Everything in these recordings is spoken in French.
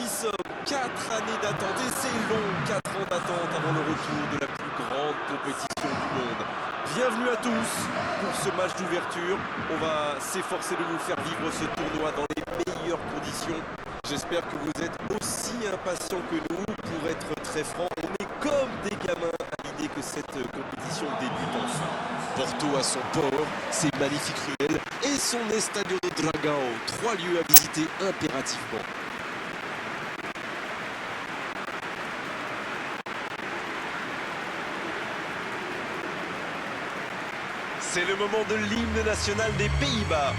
y sommes, 4 années d'attente, et c'est long, 4 ans d'attente avant le retour de la plus grande compétition du monde. Bienvenue à tous pour ce match d'ouverture. On va s'efforcer de vous faire vivre ce tournoi dans les meilleures conditions. J'espère que vous êtes aussi impatients que nous. Pour être très franc, on est comme des gamins à l'idée que cette compétition débute enfin. Porto a son port, ses magnifiques ruelles et son Estadio do Dragão. 3 lieux à visiter impérativement. C'est le moment de l'hymne national des Pays-Bas.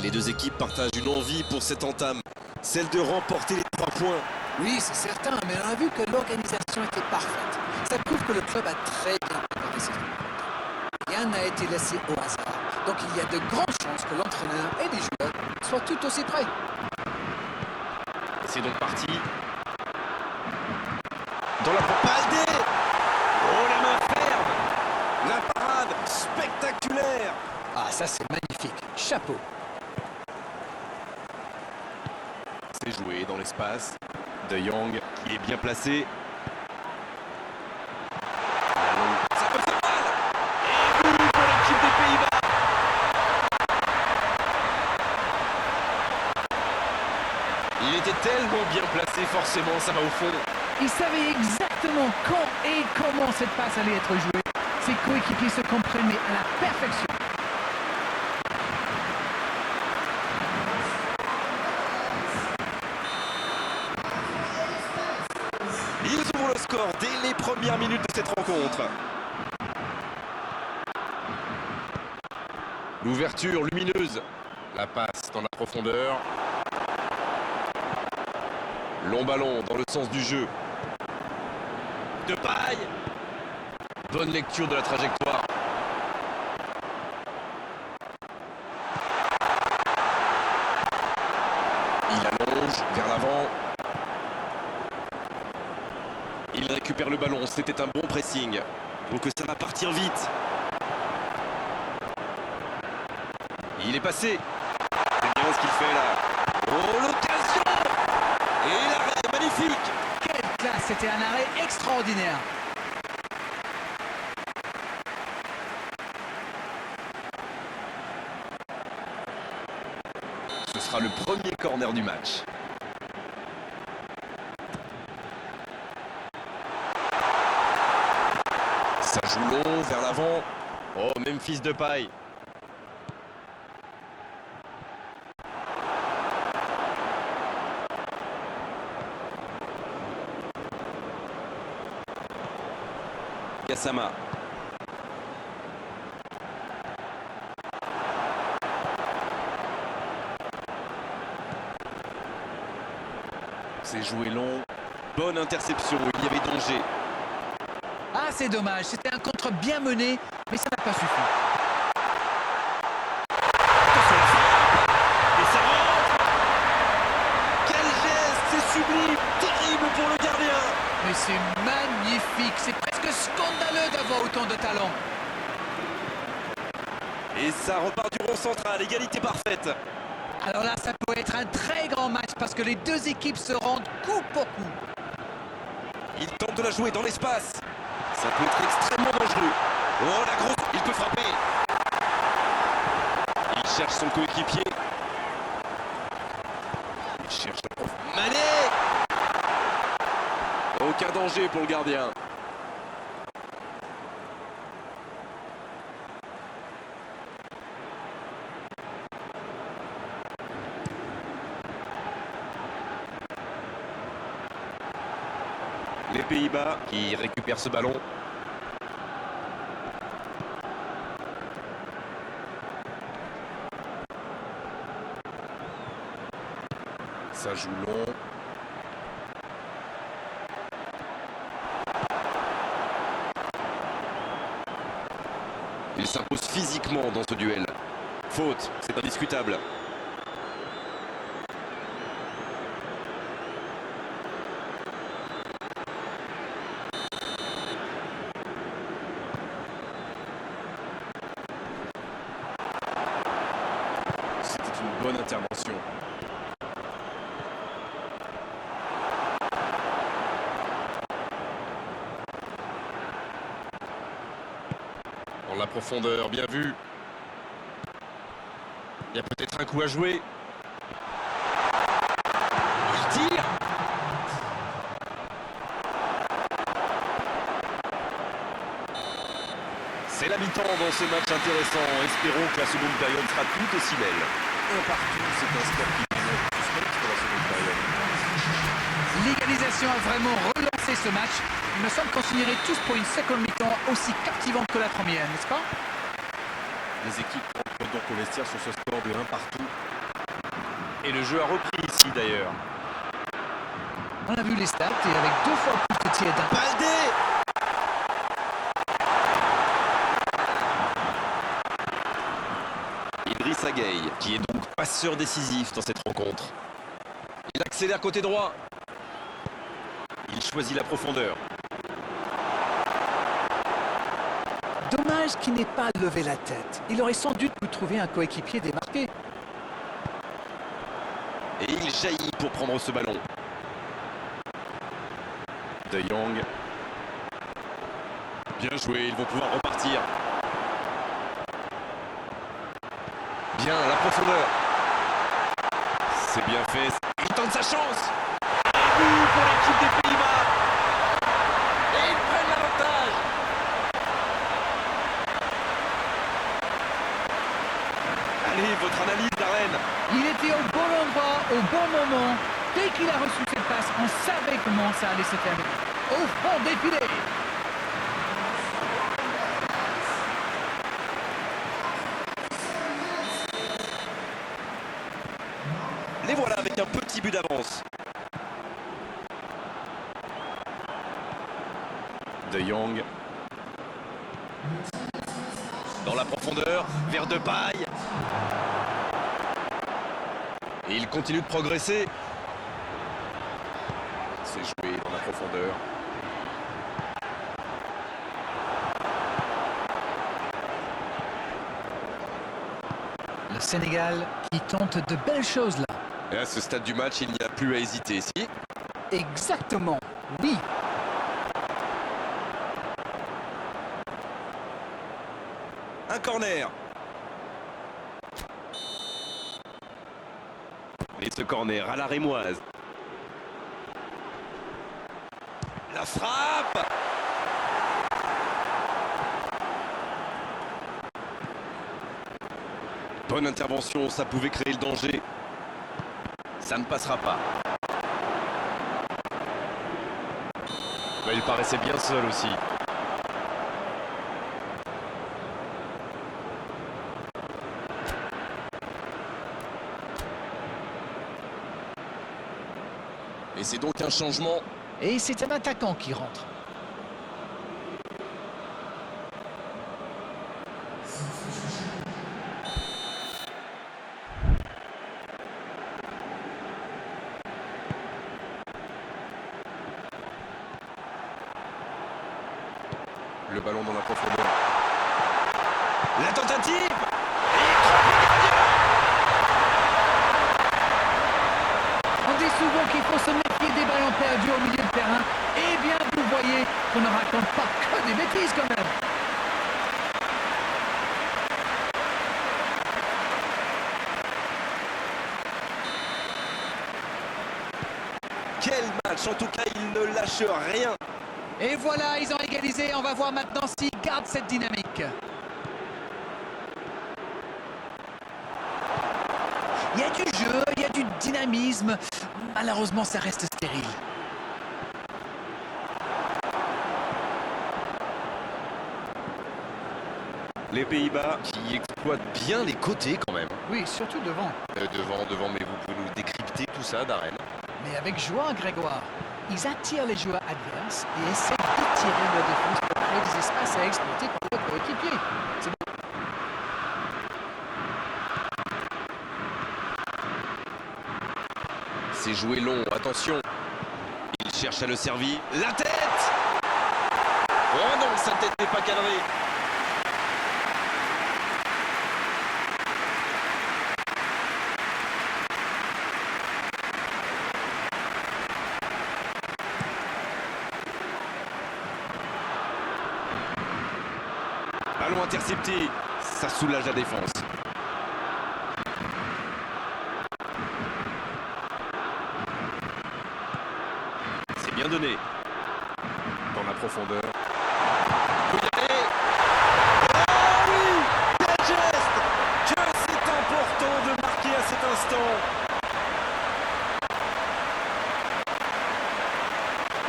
Les deux équipes partagent une envie pour cette entame, celle de remporter les 3 points. Oui, c'est certain, mais on a vu que l'organisation était parfaite. Ça prouve que le club a très bien préparé cette rencontre. Rien n'a été laissé au hasard, donc il y a de grandes chances que l'entraîneur et les joueurs soient tout aussi prêts. C'est donc parti. Dans la Balde. Oh, la main ferme. La parade spectaculaire. Ah, ça c'est magnifique. Chapeau. C'est joué dans l'espace. De Jong qui est bien placé. Ça peut faire mal. Et but pour l'équipe des Pays-Bas. Il était tellement bien placé, forcément ça va au fond. Il savait exactement quand et comment cette passe allait être jouée. Ses coéquipiers se comprenaient à la perfection. Ils ouvrent le score dès les premières minutes de cette rencontre. L'ouverture lumineuse. La passe dans la profondeur. Long ballon dans le sens du jeu. De paille. Bonne lecture de la trajectoire. Il allonge vers l'avant. Il récupère le ballon, c'était un bon pressing. Donc ça va partir vite. Il est passé. C'est bien ce qu'il fait là. Oh, l'occasion! Et l'arrêt, magnifique! Quelle classe, c'était un arrêt extraordinaire. Ce sera le premier corner du match. Ça joue long vers l'avant. Oh, Memphis Depay. Gassama. C'est joué long. Bonne interception, il y avait danger. Ah, c'est dommage, c'était un contre bien mené, mais ça n'a pas suffi. Attention, la frappe. Et ça rentre. Quel geste, c'est sublime, terrible pour le gardien. Mais c'est magnifique, c'est presque scandaleux d'avoir autant de talent. Et ça repart du rond central, égalité parfaite. Alors là, ça peut être un très grand match parce que les deux équipes se rendent coup pour coup. Il tente de la jouer dans l'espace. Ça peut être extrêmement dangereux. Oh, la grosse... Il peut frapper. Il cherche son coéquipier. Il cherche le prof. Mané. Aucun danger pour le gardien. Les Pays-Bas qui récupèrent ce ballon. Ça joue long. Il s'impose physiquement dans ce duel. Faute, c'est indiscutable. bonne intervention. Dans la profondeur, bien vu. Il y a peut-être un coup à jouer. Il tire. C'est la mi-temps dans ce match intéressant. Espérons que la seconde période sera tout aussi belle. Un partout, c'est un score qui donne suspense pour la seconde période. L'égalisation a vraiment relancé ce match. Il me semble qu'on finirait tous pour une seconde mi-temps aussi captivante que la première, n'est-ce pas? Les équipes rentrent donc au vestiaire sur ce score de 1 partout. Et le jeu a repris ici d'ailleurs. On a vu les stats et avec 2 fois plus de tirs d'un. Baldé! Idrissa Gueye, qui est donc passeur décisif dans cette rencontre. Il accélère côté droit. Il choisit la profondeur. Dommage qu'il n'ait pas levé la tête. Il aurait sans doute pu trouver un coéquipier démarqué. Et il jaillit pour prendre ce ballon. De Jong. Bien joué, ils vont pouvoir repartir. Bien, la profondeur. C'est bien fait. Il tente sa chance. Et but pour l'équipe des Pays-Bas. Et ils prennent l'avantage. Allez, votre analyse, Darren. Il était au bon endroit, au bon moment. Dès qu'il a reçu cette passe, on savait comment ça allait se terminer. Au fond défilé. Les voilà avec un petit but d'avance. De Jong. Dans la profondeur, vers Depay. Et il continue de progresser. C'est joué dans la profondeur. Le Sénégal qui tente de belles choses là. Et à ce stade du match, il n'y a plus à hésiter. Si. Exactement, oui. Un corner. Et ce corner à la rémoise. La frappe. Bonne intervention, ça pouvait créer le danger. Ça ne passera pas. Mais il paraissait bien seul aussi. Et c'est donc un changement. Et c'est un attaquant qui rentre. Le ballon dans la profondeur. La tentative. On dit souvent qu'il faut se méfier des ballons perdus au milieu de terrain. Eh bien, vous voyez qu'on ne raconte pas que des bêtises quand même. Quel match. En tout cas, il ne lâche rien. Et voilà, ils ont égalisé. On va voir maintenant s'ils gardent cette dynamique. Il y a du jeu, il y a du dynamisme. Malheureusement, ça reste stérile. Les Pays-Bas qui exploitent bien les côtés quand même. Oui, surtout devant. Devant, mais vous pouvez nous décrypter tout ça, Darren. Mais avec joie, Grégoire. Ils attirent les joueurs adverses et essaient d'étirer leur défense pour créer des espaces à exploiter pour leurs coéquipiers. C'est bon. C'est joué long, attention. Il cherche à le servir. La tête. Oh non, sa tête n'est pas cadrée. Allons intercepter. Ça soulage la défense. C'est bien donné. Dans la profondeur. Faut y aller. Oh oui! Quel geste! Que c'est important de marquer à cet instant.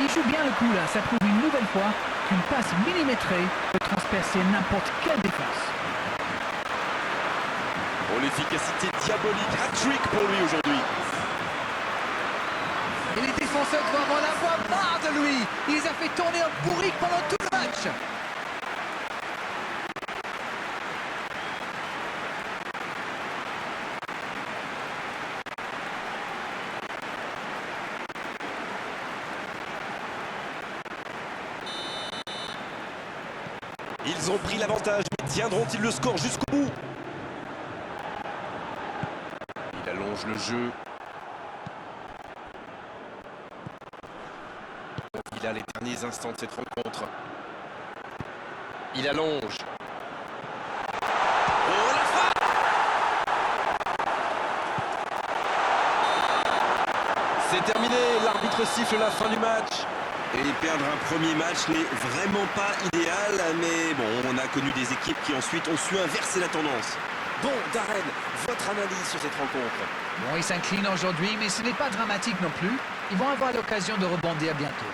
Il joue bien le coup là, ça prouve une nouvelle fois qu'une passe millimétrée peut transpercer n'importe quelle défense. Oh, l'efficacité diabolique. Hat-trick pour lui aujourd'hui. Et les défenseurs doivent en avoir marre de lui. Il les a fait tourner en bourrique pendant tout le match. Ils ont pris l'avantage, mais tiendront-ils le score jusqu'au bout? Il allonge le jeu. Il a les derniers instants de cette rencontre. Il allonge. Oh, la frappe! C'est terminé, l'arbitre siffle la fin du match. Et perdre un premier match n'est vraiment pas idéal, mais bon, on a connu des équipes qui ensuite ont su inverser la tendance. Bon, Darren, votre analyse sur cette rencontre? Bon, ils s'inclinent aujourd'hui, mais ce n'est pas dramatique non plus. Ils vont avoir l'occasion de rebondir bientôt.